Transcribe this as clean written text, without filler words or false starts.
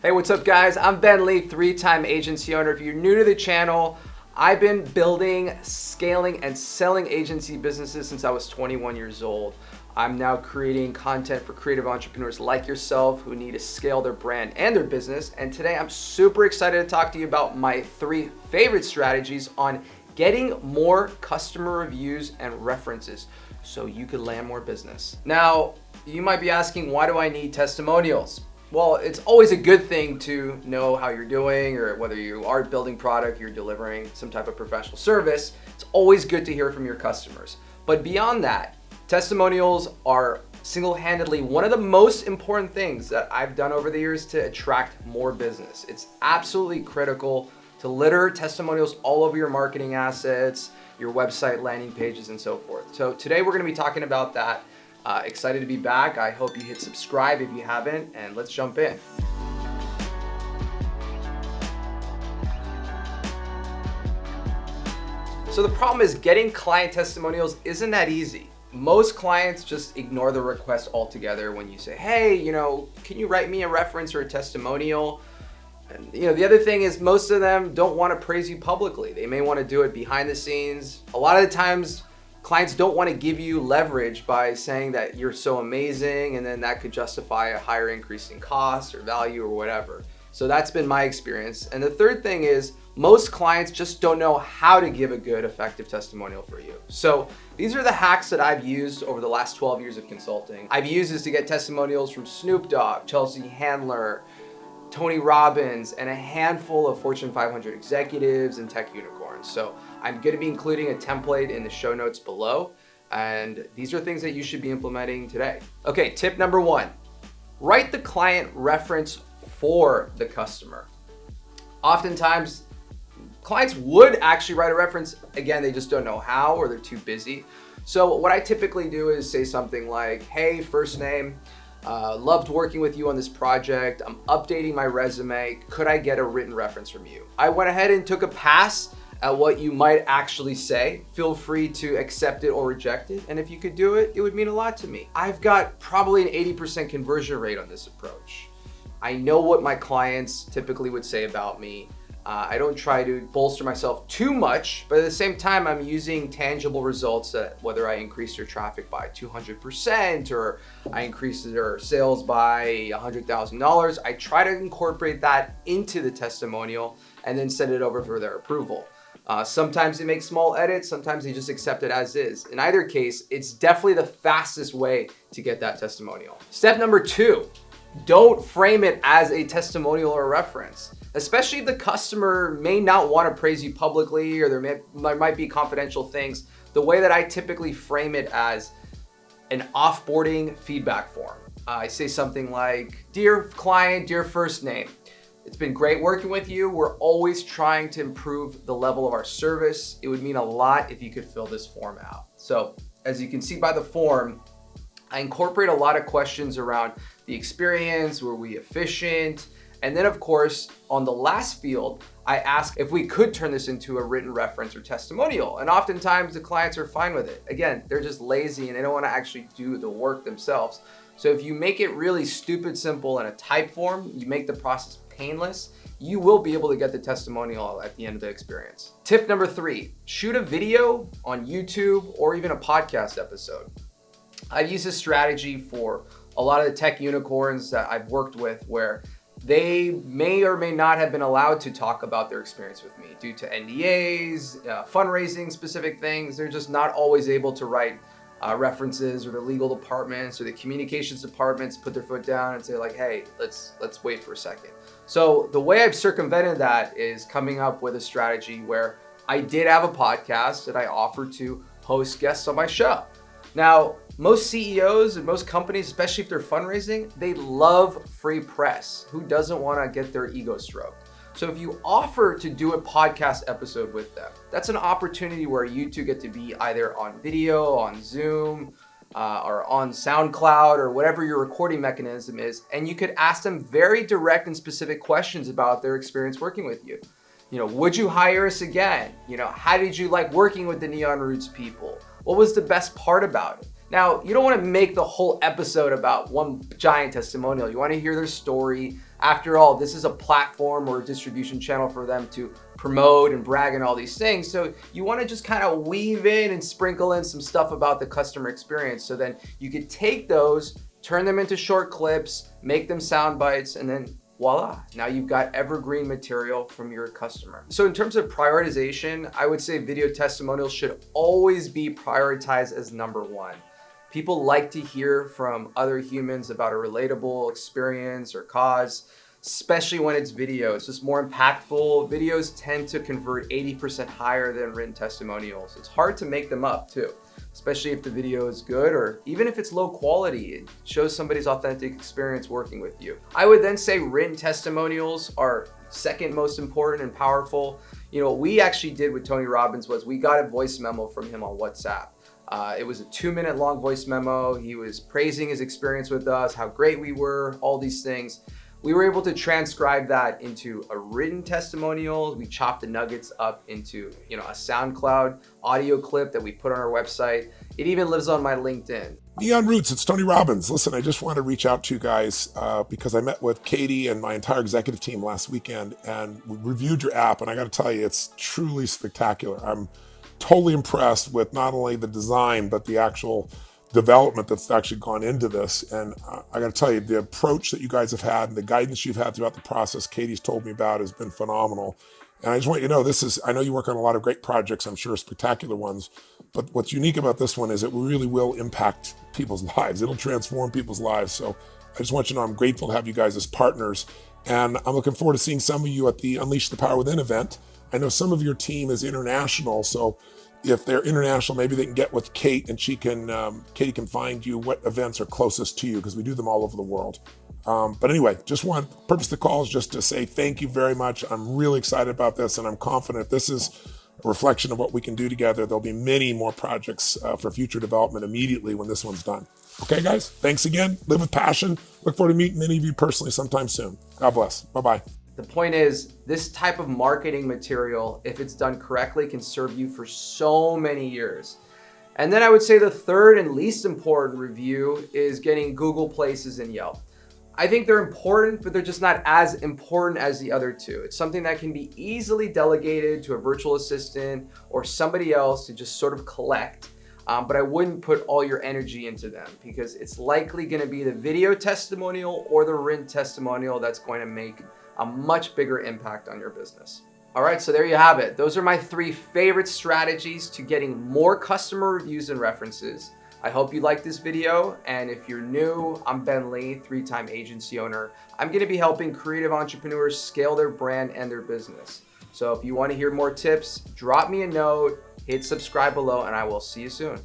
Hey, what's up guys? I'm Ben Lee, 3-time agency owner. If you're new to the channel, I've been building, scaling, and selling agency businesses since I was 21 years old. I'm now creating content for creative entrepreneurs like yourself who need to scale their brand and their business. And today I'm super excited to talk to you about my 3 favorite strategies on getting more customer reviews and references so you can land more business. Now, you might be asking, why do I need testimonials? Well, it's always a good thing to know how you're doing, or whether you are building product, you're delivering some type of professional service. It's always good to hear from your customers. But beyond that, testimonials are single-handedly one of the most important things that I've done over the years to attract more business. It's absolutely critical to litter testimonials all over your marketing assets, your website landing pages, and so forth. So today we're going to be talking about that. Excited to be back. I hope you hit subscribe if you haven't, and let's jump in. So the problem is getting client testimonials isn't that easy. Most clients just ignore the request altogether when you say, hey, can you write me a reference or a testimonial? And the other thing is most of them don't want to praise you publicly. They may want to do it behind the scenes. A lot of the times, clients don't want to give you leverage by saying that you're so amazing, and then that could justify a higher increase in cost or value or whatever. So that's been my experience. And the third thing is most clients just don't know how to give a good, effective testimonial for you. So these are the hacks that I've used over the last 12 years of consulting. I've used this to get testimonials from Snoop Dogg, Chelsea Handler, Tony Robbins, and a handful of Fortune 500 executives and tech unicorns. So I'm going to be including a template in the show notes below, and these are things that you should be implementing today. Okay, tip number 1, write the client reference for the customer. Oftentimes, clients would actually write a reference. Again, they just don't know how, or they're too busy. So what I typically do is say something like, hey, first name, loved working with you on this project. I'm updating my resume. Could I get a written reference from you? I went ahead and took a pass at what you might actually say. Feel free to accept it or reject it. And if you could do it, it would mean a lot to me. I've got probably an 80% conversion rate on this approach. I know what my clients typically would say about me. I don't try to bolster myself too much, but at the same time, I'm using tangible results that whether I increase their traffic by 200% or I increase their sales by $100,000, I try to incorporate that into the testimonial and then send it over for their approval. Sometimes they make small edits, sometimes they just accept it as is. In either case, it's definitely the fastest way to get that testimonial. Step number 2, don't frame it as a testimonial or a reference. Especially if the customer may not want to praise you publicly, or there might be confidential things. The way that I typically frame it as an offboarding feedback form. I say something like, dear client, dear first name, it's been great working with you. We're always trying to improve the level of our service. It would mean a lot if you could fill this form out. So as you can see by the form, I incorporate a lot of questions around the experience, were we efficient? And then of course, on the last field, I ask if we could turn this into a written reference or testimonial. And oftentimes the clients are fine with it. Again, they're just lazy and they don't want to actually do the work themselves. So if you make it really stupid simple in a type form, you make the process painless, you will be able to get the testimonial at the end of the experience. Tip number 3, shoot a video on YouTube or even a podcast episode. I've used this strategy for a lot of the tech unicorns that I've worked with where they may or may not have been allowed to talk about their experience with me due to NDAs, fundraising specific things. They're just not always able to write references, or the legal departments or the communications departments put their foot down and say like, hey, let's wait for a second. So the way I've circumvented that is coming up with a strategy where I did have a podcast that I offered to host guests on my show. Now, most CEOs and most companies, especially if they're fundraising, they love free press. Who doesn't want to get their ego stroked? So if you offer to do a podcast episode with them, that's an opportunity where you two get to be either on video, on Zoom, or on SoundCloud, or whatever your recording mechanism is, and you could ask them very direct and specific questions about their experience working with you. Would you hire us again? How did you like working with the Neon Roots people? What was the best part about it? Now, you don't want to make the whole episode about one giant testimonial. You want to hear their story. After all, this is a platform or a distribution channel for them to promote and brag and all these things. So you want to just kind of weave in and sprinkle in some stuff about the customer experience. So then you could take those, turn them into short clips, make them sound bites, and then voila, now you've got evergreen material from your customer. So in terms of prioritization, I would say video testimonials should always be prioritized as number one. People like to hear from other humans about a relatable experience or cause, especially when it's video. It's just more impactful. Videos tend to convert 80% higher than written testimonials. It's hard to make them up too, especially if the video is good or even if it's low quality. It shows somebody's authentic experience working with you. I would then say written testimonials are second most important and powerful. You know, what we actually did with Tony Robbins was we got a voice memo from him on WhatsApp. It was a 2-minute long voice memo. He was praising his experience with us, how great we were, all these things. We were able to transcribe that into a written testimonial. We chopped the nuggets up into, a SoundCloud audio clip that we put on our website. It even lives on my LinkedIn. Neon Roots, it's Tony Robbins. Listen, I just want to reach out to you guys because I met with Katie and my entire executive team last weekend and we reviewed your app, and I got to tell you, it's truly spectacular. I'm totally impressed with not only the design, but the actual development that's actually gone into this. And I got to tell you, the approach that you guys have had and the guidance you've had throughout the process, Katie's told me about, has been phenomenal. And I just want you to know, I know you work on a lot of great projects, I'm sure spectacular ones, but what's unique about this one is it really will impact people's lives. It'll transform people's lives. So I just want you to know I'm grateful to have you guys as partners. And I'm looking forward to seeing some of you at the Unleash the Power Within event. I know some of your team is international, so if they're international, maybe they can get with Kate and Katie can find you what events are closest to you, because we do them all over the world. But anyway, purpose of the call is just to say thank you very much. I'm really excited about this, and I'm confident if this is a reflection of what we can do together, there'll be many more projects for future development immediately when this one's done. Okay, guys, thanks again. Live with passion. Look forward to meeting many of you personally sometime soon. God bless. Bye-bye. The point is, this type of marketing material, if it's done correctly, can serve you for so many years. And then I would say the third and least important review is getting Google Places and Yelp. I think they're important, but they're just not as important as the other two. It's something that can be easily delegated to a virtual assistant or somebody else to just sort of collect. But I wouldn't put all your energy into them because it's likely going to be the video testimonial or the written testimonial that's going to make a much bigger impact on your business. All right, so there you have it. Those are my 3 favorite strategies to getting more customer reviews and references. I hope you liked this video. And if you're new, I'm Ben Lee, 3-time agency owner. I'm gonna be helping creative entrepreneurs scale their brand and their business. So if you wanna hear more tips, drop me a note, hit subscribe below, and I will see you soon.